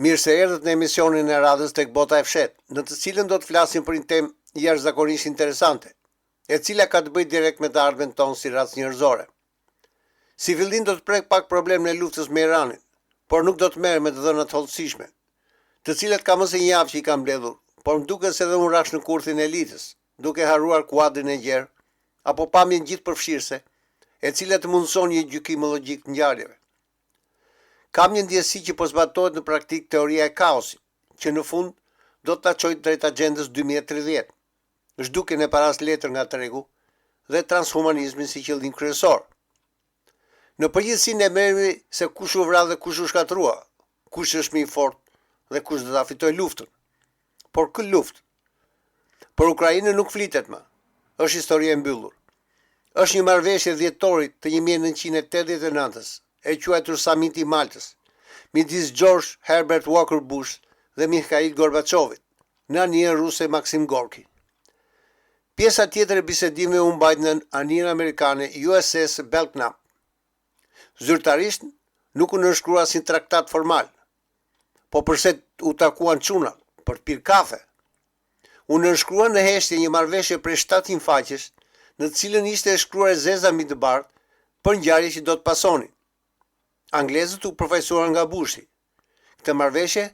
Mirë se erdhët në emisionin e radhës tek Bota e Fshetë, në të cilën do të flasim për një temë jashtëzakonisht interesante, e cila ka të bëjë direkt me të ardhmen tonë si racë njerëzore. Si fillim do të prek pak problemin e luftës me Iranin, por nuk do të merr me të dhënat hollësishme, të cilat ka më se një javë që i kam mbledhur, por më duket se edhe unë rash në kurthin e elitës, duke harruar kuadrin e gjerë, apo pamjen gjithëpërfshirëse, e cila të mundson një gjykim logjik të ngjarjeve. Kam një ndjesi që po zbatohet në praktik teoria e kaosit, që në fund do të ta çojë drejt agjendës 2030, zhdukjen e paras letër nga tregu dhe transhumanizmin si qëllim kryesor. Në përgjithësi ne merremi se kush u vra dhe kush u shkatrua, kush është më i fortë dhe kush do ta fitojë luftën. Por kë luftë? Për Ukrainën nuk flitet më. Është histori e mbyllur. Është një marrëveshje dhjetorit të 1989-s, e quajtur Samiti i Maltës, midis George Herbert Walker Bush dhe Mikhail Gorbachevit, në anijen ruse Maxim Gorki. Pjesa tjetër e bisedimeve u mbajt në anijen amerikane USS Belknap. Zyrtarisht nuk u nënshkrua si traktat formal, po përse u takuan çunat për të pirë kafe. U nënshkrua në heshtje një marrëveshje prej 700 faqesh, në të cilën ishte e shkruar e zeza mbi të bardhë për ngjarje që do të pasonin. Anglezët u përfaqësuan nga Bushi. Këtë marrëveshje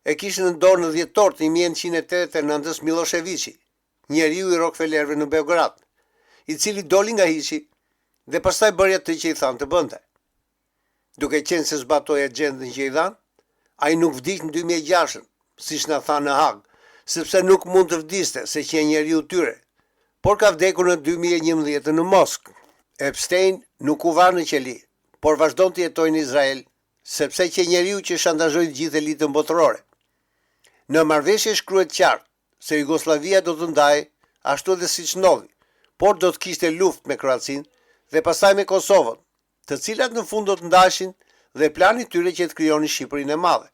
e kishin në dorë në dhjetor të 1989-s Miloševići, njeriu i Rockefellerëve në Beograd, i cili doli nga hiqi dhe pastaj bëri atë që i thanë të bënte. Duke qenë se zbatoi agjendën që i dhanë, ai nuk vdiq në 2006, siç na thanë në Hag, sepse nuk mund të vdiste se që e njeriu tyre, por ka vdekur në 2011 në Moskë. Epstein nuk u varë në qeli, por vazhdon të jetojë në Izrael, sepse që njeriu që shantazhoi gjithë elitën botërore. Në marrëveshje shkruhet qartë se Jugoslavia do të ndajë ashtu edhe siç ndodhi, por do të kishte luftë me Kroacinë dhe pastaj me Kosovën, të cilat në fund do të ndashin dhe plani i tyre që të krijonin Shqipërinë e Madhe.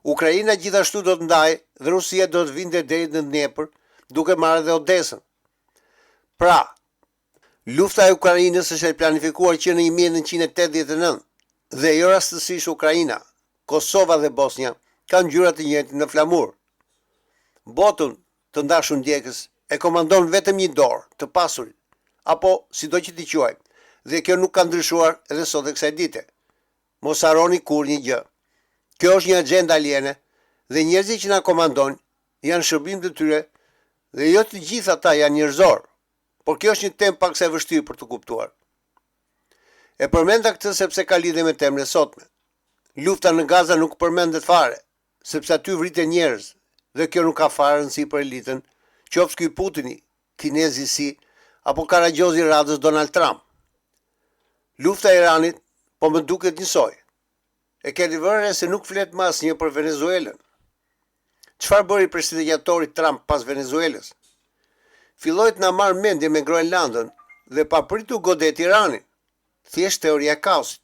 Ukraina gjithashtu do të ndajë dhe Rusia do të vinte deri në Dnepër, duke marrë dhe Odesën. Pra, lufta e Ukrainës është e planifikuar që në 1989 dhe jo rastësisht Ukraina, Kosova dhe Bosnia kanë ngjyra të njëjta në flamur. Botën, të ndashur ndjekës, e komandon vetëm një dorë, të pasurit, apo sido që t'i quajmë, dhe kjo nuk ka ndryshuar edhe sot e kësaj dite. Mos harroni kur një gjë. Kjo është një agjenda aliene dhe njerëzit që na komandojnë janë shërbim të tyre dhe jo të gjithë ata janë njerëzor. Por kjo është një temë pak sa e vështirë për të kuptuar. E përmenda këtë sepse ka lidhje me temën e sotme. Lufta në Gaza nuk përmendet fare, sepse aty vriten njerëz dhe kjo nuk ka fare rëndësi për elitën, qoftë ky Putini, kinezi Si, apo karagjozi radhës Donald Trump. Lufta e Iranit po më duket njësoj. E keni vënë se nuk flet më asnjë për Venezuelën. Çfarë bëri prestigjitatori Trump pas Venezuelës? Filloi të na marrë mendje me Groenlandën dhe papritur godet Iranin. Thjesht teoria e kaosit.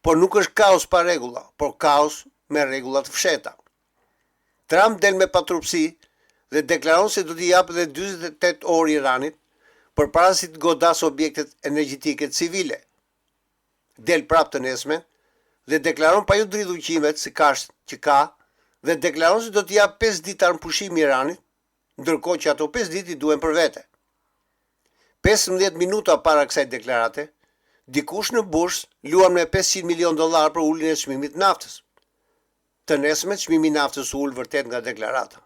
Por nuk është kaos pa rregulla, por kaos me rregulla të fshehta. Trump del me patrupsi dhe deklaron se do t'i japë edhe 48 orë Iranit përpara se të godas objektet energjetike civile. Del prapë të nesme dhe deklaron pa ju dridhur uqimet si kasht që ka dhe deklaron se do t'i japë 5 ditë armpushim Iranit, ndërkohë që ato 5 ditë i duhen për vete. 15 minuta para kësaj deklarate, dikush në bursë luan me $500 milion për uljen e çmimit të naftës. Të nesme çmimi i naftës ul vërtet nga deklarata.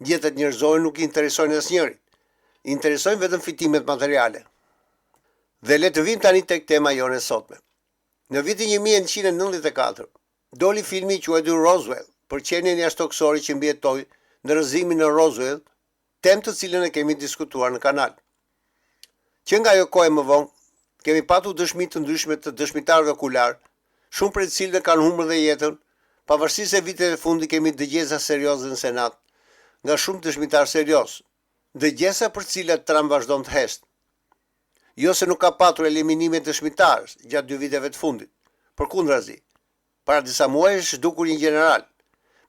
Jetët njerëzore nuk i interesojnë asnjërit. I interesojnë vetëm fitimet materiale. Dhe le të vim tani tek tema jone sotme. Në vitin 1994 doli filmi i quajtur Roswell për qenien jashtëtoksore që mbijetoi në rrëzimin në Roswell, temë të cilën e kemi diskutuar në kanal. Që nga ajo kohë më vonë, kemi patur dëshmi të ndryshme të dëshmitarëve okular, shumë prej të cilëve kanë humbur dhe jetën, pavarësisht se vitet e fundit kemi dëgjesa serioze në Senat, nga shumë dëshmitar serioz, dëgjesa për të cilat Trump vazhdon të heshtë. Jo se nuk ka patur eliminime dëshmitarësh gjatë 2 viteve të fundit, përkundrazi, para disa muajsh zhdukur një general,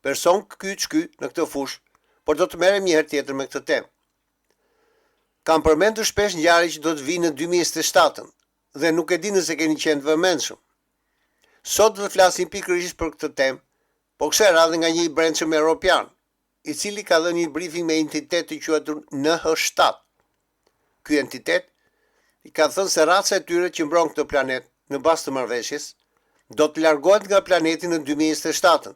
person ky në këtë fushë, por do të merrem një herë tjetër me këtë temë. Kam përmendur shpesh ngjarje që do të vinë në 2027 dhe nuk e di nëse keni qenë të vëmendshëm. Sot do të flasim pikërisht për këtë temë, po kësaj radhe nga një i brendshëm evropian, i cili ka dhënë një briefing me entitet të quajtur NH7. Ky entitet i ka thënë se raca e tyre që mbron këtë planet në bazë të marrëveshjes do të largohet nga planeti në 2027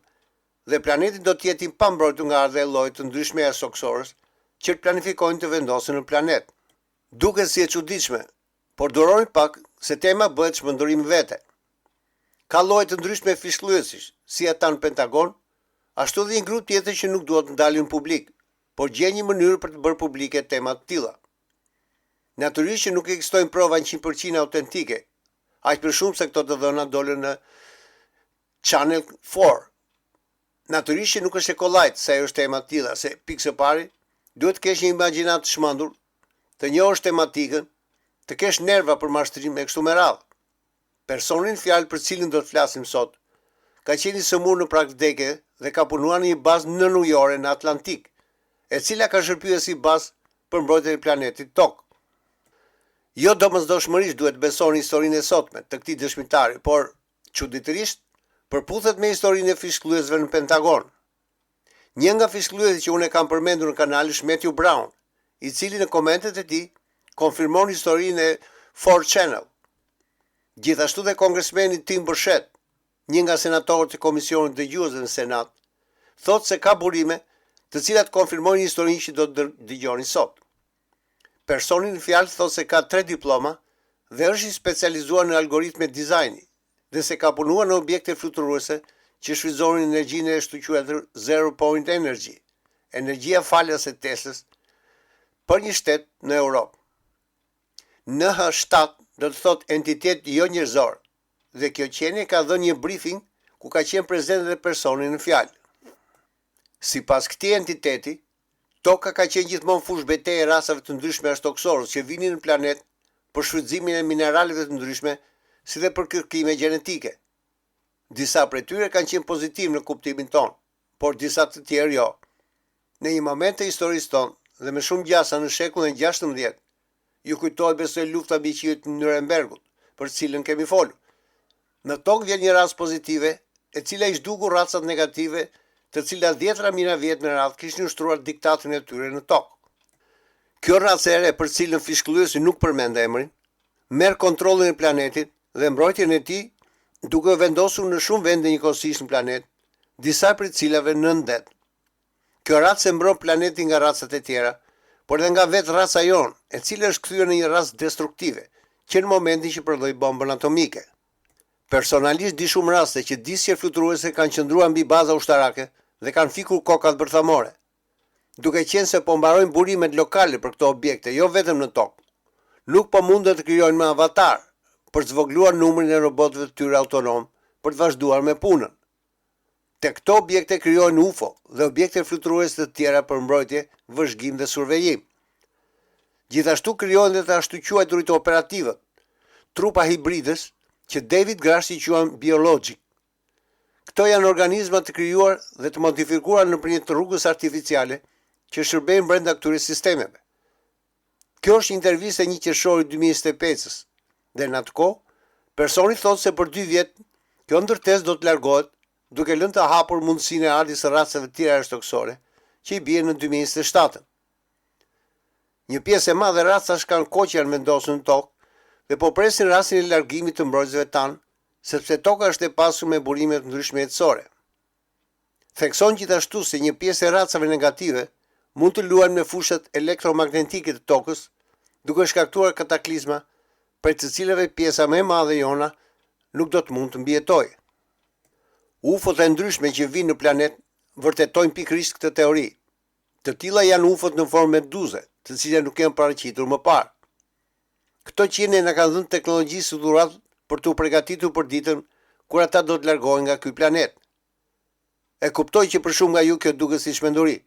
dhe planeti do të jetë i pambrojtur nga ardha e llojeve të ndryshme jashtësorës që planifikojnë të vendosen në planet. Duket si e çuditshme, por duroni pak se tema bëhet çmendurim vete. Ka lloje të ndryshme fishkëllyesish, si ata në Pentagon, ashtu dhe një grup tjetër që nuk duhet të ndalin publik, por gjen një mënyrë për të bërë publike tema të tilla. Natyrisht që nuk ekzistojnë prova 100% autentike, aq për shumë se këto të dhëna dolën në Channel 4. Natyrisht që nuk është e kollajt se ajo është tema të tilla, se pikë së pari duhet të kesh një imagjinat të shmandur, të njohësh tematikën, të kesh nerva për mashtrim e kështu me radhë. Personin fjalë për cilin do të flasim sot ka qenë i sëmurë në prag vdekje dhe ka punuar në një bazë nënujore në Atlantik, e cila ka shërbyer si bazë për mbrojtjen e planetit Tokë. Jo domosdoshmërisht duhet besoni historinë e sotme të këtij dëshmitari, por çuditërisht përputhet me historinë e fishkëllyesve në Pentagon. Një nga fishkëllyesit që unë e kam përmendur në kanalin është Matthew Brown, i cili në komentet e tij konfirmon historinë e 4 Channel. Gjithashtu dhe kongresmeni Tim Burchett, një nga senatorët e Komisionit Dëgjues në Senat, thotë se ka burime të cilat konfirmojnë historinë që do të dëgjoni sot. Personi në fjalë thotë se ka 3 diploma dhe është i specializuar në algoritme dizajni dhe se ka punuar në objekte fluturuese që shfrytëzojnë energjinë e quajtur zero point energy, energjia falas e Teslës, për një shtet në Europë. NH7 do të thotë entitet jo njerëzor, dhe kjo qenie ka dhënë një briefing ku ka qenë prezent edhe personi në fjalë. Sipas këtij entiteti, Toka ka qenë gjithmonë fushë betejë e racave të ndryshme ashtoksorës që vinin në planet për shfrytëzimin e mineraleve të ndryshme, si dhe për kërkime gjenetike. Disa prej tyre kanë qenë pozitiv në kuptimin ton, por disa të tjerë jo. Në një moment të historisë tonë dhe me shumë gjasa në shekullin 16, ju kujtohet besoj lufta mbi qiujt në Nurembergut, për cilën kemi folur. Në Tokë vjen një rast pozitive, e cila i zhdukur racat negative, të cilat 10 mijëra vjet me radhë kishin ushtruar diktatin e tyre në Tokë. Kjo racë e re për cilën fishkëllyesi nuk përmend emrin, merr kontrollin e planetit dhe mbrojtjen e tij, duke vendosur në shumë vende njëkohësisht në planet, disa prej cilave në ndet. Kjo racë mbron planetin nga racat e tjera, por edhe nga vetë raca jonë, e cila është kthyer në një racë destruktive, që në momentin që prodhoi bombën atomike. Personalisht di shumë raste që disje fluturuese kanë qëndruar mbi baza ushtarake dhe kanë fikur kokat bërthamore, duke qenë se po mbarojnë burimet lokale për këto objekte, jo vetëm në Tokë. Nuk po mundet të krijojnë me avatar për të zvogëluar numrin e robotëve të tyre autonom për të vazhduar me punën. Te këto objekte krijojnë UFO dhe objekte fluturuese të tjera për mbrojtje, vëzhgim dhe survejim. Gjithashtu krijojnë dhe të ashtu quajturit operativët, trupa hibridës që David Grush i quan biologjik. Këto janë organizma të krijuar dhe të modifikuar nëpërmjet rrugës artificiale që shërbejnë brenda këtyre sistemeve. Kjo është intervistë e 1 qershori 2025-s dhe në atë kohë, personi thotë se për 2 vjet kjo ndërtesë do të largohet, duke lënë të hapur mundësinë e ardhjes së racave të tjera ashtoksore që i bien në 2027. Një pjesë e madhe racash kanë kohë që janë vendosur në Tokë dhe po presin rastin e largimit të mbrojtësve tanë, sepse Toka është e pasur me burime të ndryshme jetësore. Thekson gjithashtu se një pjesë e racave negative mund të luajnë me fushat elektromagnetike të Tokës, duke shkaktuar kataklizma, për të cilave pjesa më e madhe jona nuk do të mund të mbijetojë. UFO-t e ndryshme që vinë në planet vërtetojnë pikërisht këtë teori. Të tilla janë UFO-t në formë meduze, të cilat nuk janë paraqitur më parë. Këto qenie na kanë dhënë teknologji së dhuratë për të përgatitur për ditën kur ata do të largohen nga ky planet. E kuptoj që për shumë nga ju kjo duket si shmenduri,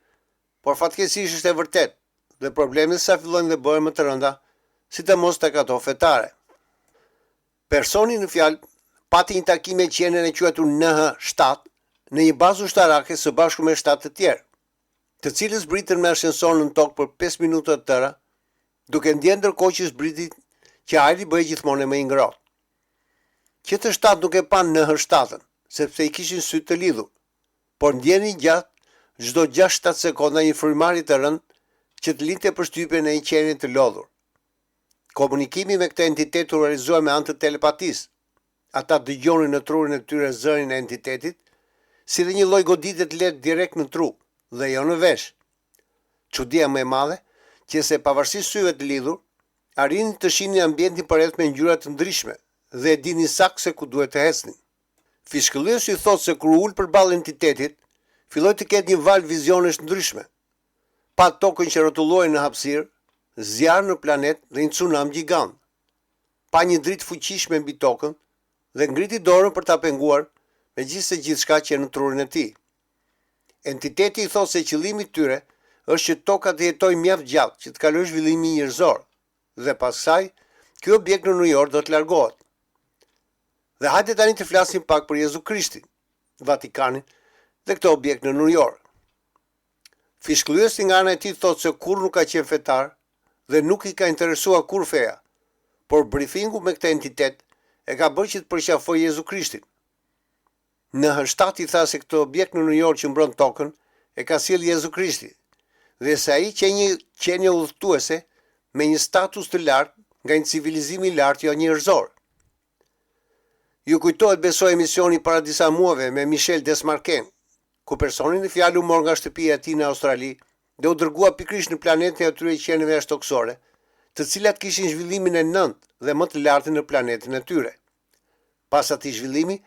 por fatkeqësisht është e vërtetë dhe problemet sa fillojnë dhe bëhen më të rënda, sidomos tek ato fetare. Personi në fjalë pati një takim me qenien e quajtur NH7 në një bazë ushtarake së bashku me 7 të tjerë, të cilës zbritën me ashensor në Tokë për 5 minuta të tëra, duke ndjenë ndërkohë që zbriti që ajri bëhej gjithmonë më i ngrohtë. Që të 7 nuk e pan NH7-ën, sepse i kishin sytë të lidhur. por ndjeni gjatë çdo 6-7 sekonda një frymëmarrje të rënd që të linte përshtypjen e një qenie të lodhur. Komunikimi me këtë entitet u realizohej me anë të telepatisë. Ata dëgjonin në trurin e tyre zërin e entitetit, si dhe një lloj goditje të lehtë direkt në tru dhe jo në vesh. Çudia më e madhe, që se pavarësisht syve të lidhur, arrinin të shihnin ambientin përreth me ngjyra të ndryshme dhe e dinin saktë se ku duhet të ecnin. Fishkëllyesi thotë se kur ul përballë entitetit, filloi të ketë një val vizionesh ndryshme. Pa tokën që rrotullohej në hapësirë, zjarr në planet dhe një tsunam gjigant. Pa një dritë fuqishme mbi tokën dhe ngriti dorën për ta penguar, megjithëse gjithçka që në trurin e tij. Entiteti i thotë se qëllimi i tyre është që toka të jetojë mjaft gjatë që të kalojë zhvillimin njerëzor dhe pas kësaj ky objekt në New York do të largohet. Dhe hajde tani të flasim pak për Jezu Krishtin, Vatikanin dhe këtë objekt në New York. Fishkëllyesi nga ana e tij thotë se kurrë nuk ka qenë fetar dhe nuk i ka interesuar kur feja, por briefingu me këtë entitet e ka bërë që të përqafojë Jezu Krishtin. Në hështat i tha se këtë objekt në New York që mbron tokën e ka sjell Jezu Krishti dhe se ai që një qenie udhëtuese me një status të lartë nga një civilizim i lartë jo njerëzor. Ju kujtohet besoj emisioni para disa muajve me Michel Desmarquin, ku personi në fjalë u mor nga shtëpia e tij në Australi dhe u dërgua pikërisht në planetin e atyre qenieve ashtoksore, të cilat kishin zhvillimin e nëntë dhe më të lartë në planetin e tyre. Pas atij zhvillimi,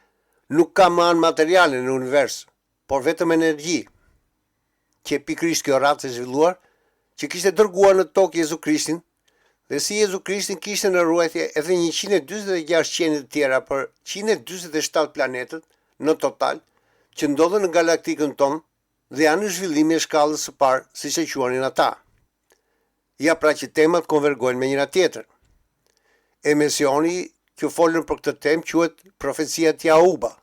nuk ka më anë materiale në univers, por vetëm energji. Që pikërisht kjo racë e zhvilluar, që kishte dërguar në tokë Jezu Krishtin, dhe si Jezu Krishtin kishte në ruajtje edhe 146 qenie të tjera për 147 planetët në total, që ndodhen në galaktikën tonë dhe janë në zhvillim e shkallës së parë, siç e quanin ata. Ja pra që temat konvergojnë me njëra tjetrën. Emisioni që folën për këtë temë quhet Profecia e Jauba.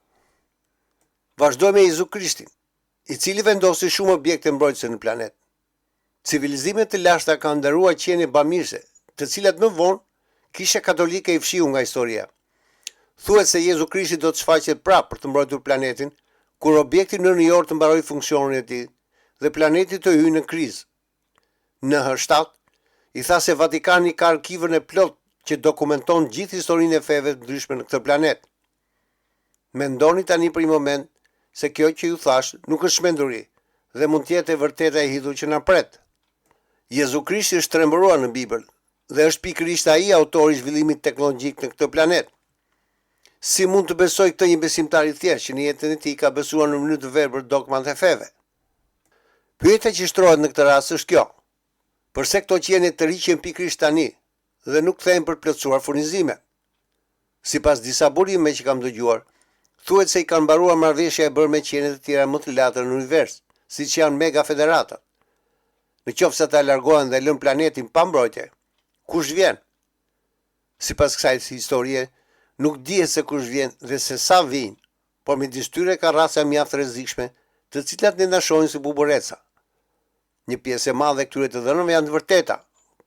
Vazhdoj me Jezu Krishtin, i cili vendosi shumë objekte mbrojtëse në planet. Civilizimet të lashta kanë ndëruar qenie bamirëse, të cilat më vonë Kisha Katolike i fshiu nga historia. Thuhet se Jezu Krishti do të shfaqet prapë për të mbrojtur planetin, kur objekti në New York të mbarojë funksionin e tij dhe planeti të hyjë në krizë. Në H7 i tha se Vatikani ka arkivën e plot që dokumenton gjithë historinë e feve të ndryshme në këtë planet. Mendoni tani për një moment se kjo që ju thash nuk është shmenduri dhe mund të jetë e vërteta e hidhur që na pret. Jezu Krishti është trembëruar në Bibël dhe është pikërisht ai autori i zhvillimit teknologjik në këtë planet. Si mund të besoj këtë një besimtar i thjeshtë që në jetën e tij ka besuar në mënyrë të verbër dogmat e feve? Pyetja që shtrohet në këtë rast është kjo: pse këto qenie të rriqen pikërisht tani dhe nuk kthehen për të plotësuar furnizime? Sipas disa burime që kam dëgjuar, thuhet se i kanë mbaruar marrëveshja e bërë me qenet e tjera më të larta në univers, siç janë mega federatat. Në qoftë se ata largohen dhe lën planetin pa mbrojtje, kush vjen? Sipas kësaj historie, nuk dihet se kush vjen dhe se sa vijnë, por midis tyre ka raca mjaft rrezikshme, të cilat ne na shohin si bubureca. Një pjesë e madhe këtyre të dhënave janë të vërteta,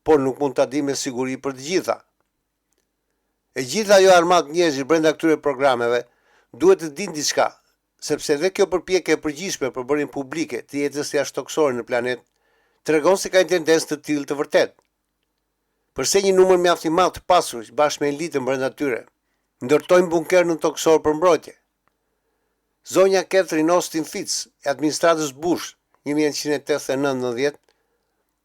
por nuk mund ta di me siguri për të gjitha. E gjitha ajo armatë njerëzish brenda këtyre programeve duhet të dinë diçka, sepse dhe kjo përpjekje e përgjithshme për bërjen publike të jetës jashtëtoksore në planet tregon se ka një tendencë të tillë të vërtetë. Përse një numër mjaft i madh të pasurësh bashkë me elitën brenda tyre ndërtojnë bunker në toksor për mbrojtje. Zonja Catherine Austin Fitz, e administratës Bush, 1989-90,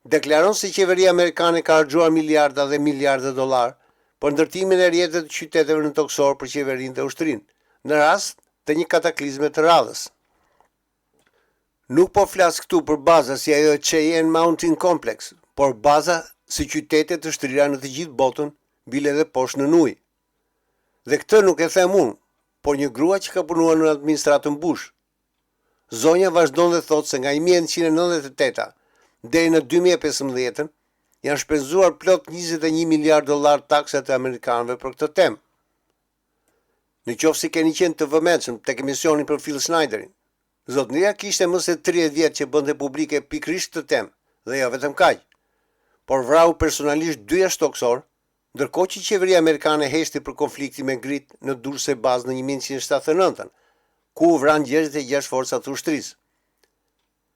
deklaron se qeveria amerikane ka harxuar miliarda dhe miliarda dollar për ndërtimin e rrjetet të qyteteve në toksor për qeverinë dhe ushtrinë, në rast të një kataklizme të radhës. Nuk po flas këtu për baza si ajo Cheyenne Mountain Complex, por baza si qytete të shtrira në të gjithë botën, bile dhe poshtë në ujë. Dhe këtë nuk e them unë, por një grua që ka punuar në administratën Bush. Zonja vazhdon dhe thotë se nga 1998 deri në 2015 janë shpenzuar plot 21 miliard dollar taksat e amerikanëve për këtë temë. Në qoftë se keni qenë të vëmendshëm tek emisioni për Phil Schneiderin, zotëria kishte më se 30 vjet që bënte publike pikërisht këtë temë, dhe jo vetëm kaq, por vrau personalisht 2 jashtëtoksor, ndërkohë që qeveria amerikane heshti për konflikti me Grit në Dulce Baz në 1979, ku u vranë njerëzit e 6 forcat ushtrisë.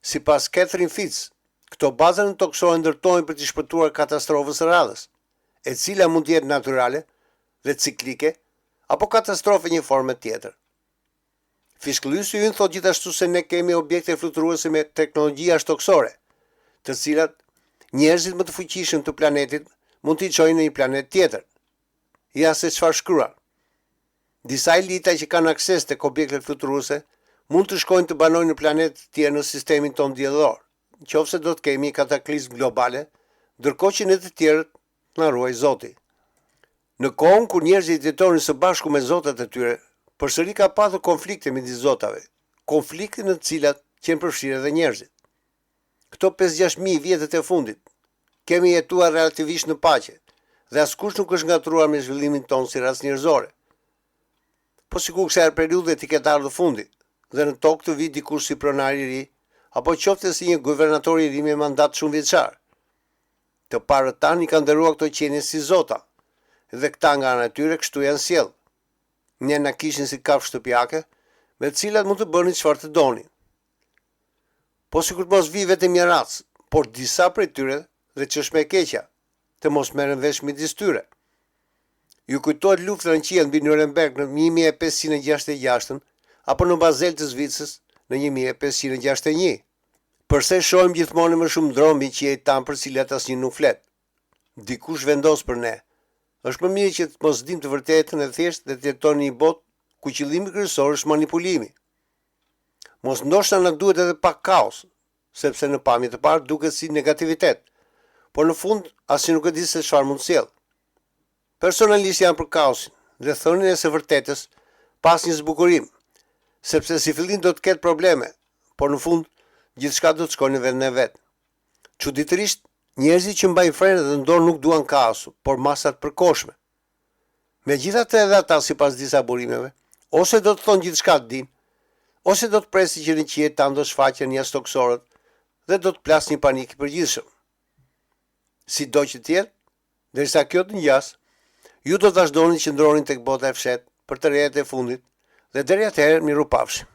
Sipas Catherine Fitz, këto baza në toksore ndërtohen për të shpëtuar katastrofës së radhës, e cila mund të jetë natyrale dhe ciklike, apo katastrofe një forme tjetër. Fishkëllyesi ynë thot gjithashtu se ne kemi objekte fluturuese me teknologji ashtoksore, të cilat njerëzit më të fuqishëm të planetit mund t'i çojnë në një planet tjetër. Ja se çfarë shkruan. Disa elita që kanë akses tek objektet fluturuese mund të shkojnë të banojnë në planet të tjerë në sistemin tonë diellor, nëse do të kemi kataklizm globale, ndërkohë që në të tjerët na ruaj Zoti. Në kohën kur njerëzit jetonin së bashku me zotat e tyre, përsëri ka pasur konflikte midis zotave, konflikte në të cilat qenë përfshirë edhe njerëzit. Këto 5-6.000 vjetët e fundit, kemi jetuar relativisht në paqe, dhe askush nuk është ngatruar me zhvillimin tonë si racë njerëzore. Po sikur kësaj periudhe të ketë ardhur fundi, dhe në tokë të vi dikush si pronar i ri, apo qofte si një guvernator i ri me mandat shumë vjeçar. Të parët tanë i kanë nderuar këto qenie si zota, dhe këta nga ana e tyre kështu janë sjellë. Ne na kishin si kafshë shtëpiake, me të cilat mund të bënin çfarë të donin. Po sikur të mos vi vetëm një racë, por disa prej tyre dhe çështme e keqja, të mos merren vesh midis tyre. Ju kujtohet lufta në qiell mbi Nuremberg në 1566 apo në Basel të Zvicrës në 1561. Përse shohim gjithmonë më shumë ndrombi që qiejt tan për cilat asnjë nuk flet. Dikush vendos për ne. Është më mirë që të mos dim të vërtetën e thjesht dhe të jetojmë në një botë ku qëllimi kryesor është manipulimi. Mos ndoshta na duhet edhe pak kaos, sepse në pamje të parë duket si negativitet, por në fund asnjë nuk e di se çfarë mund sjell. Personalisht jam për kaosin dhe thënien e së vërtetës pas një zbukurim, sepse si fillim do të ketë probleme, por në fund gjithçka do të shkojë në vendin e vet. Çuditërisht, njerëzit që mbajnë frenet dhe në dorë nuk duan kaosu, por masat përkohshme. Megjithatë edhe ata sipas disa burimeve, ose do të thonë gjithçka të dinë, ose do të presin që në qiell tanë do shfaqen jashtë toksorët dhe do të plasë një panik i përgjithshëm. Sido që të jetë, derisa kjo të ngjas, ju do të vazhdoni të qëndroni tek bota e fshehtë për të rrjetet e fundit dhe deri atëherë mirupafshim.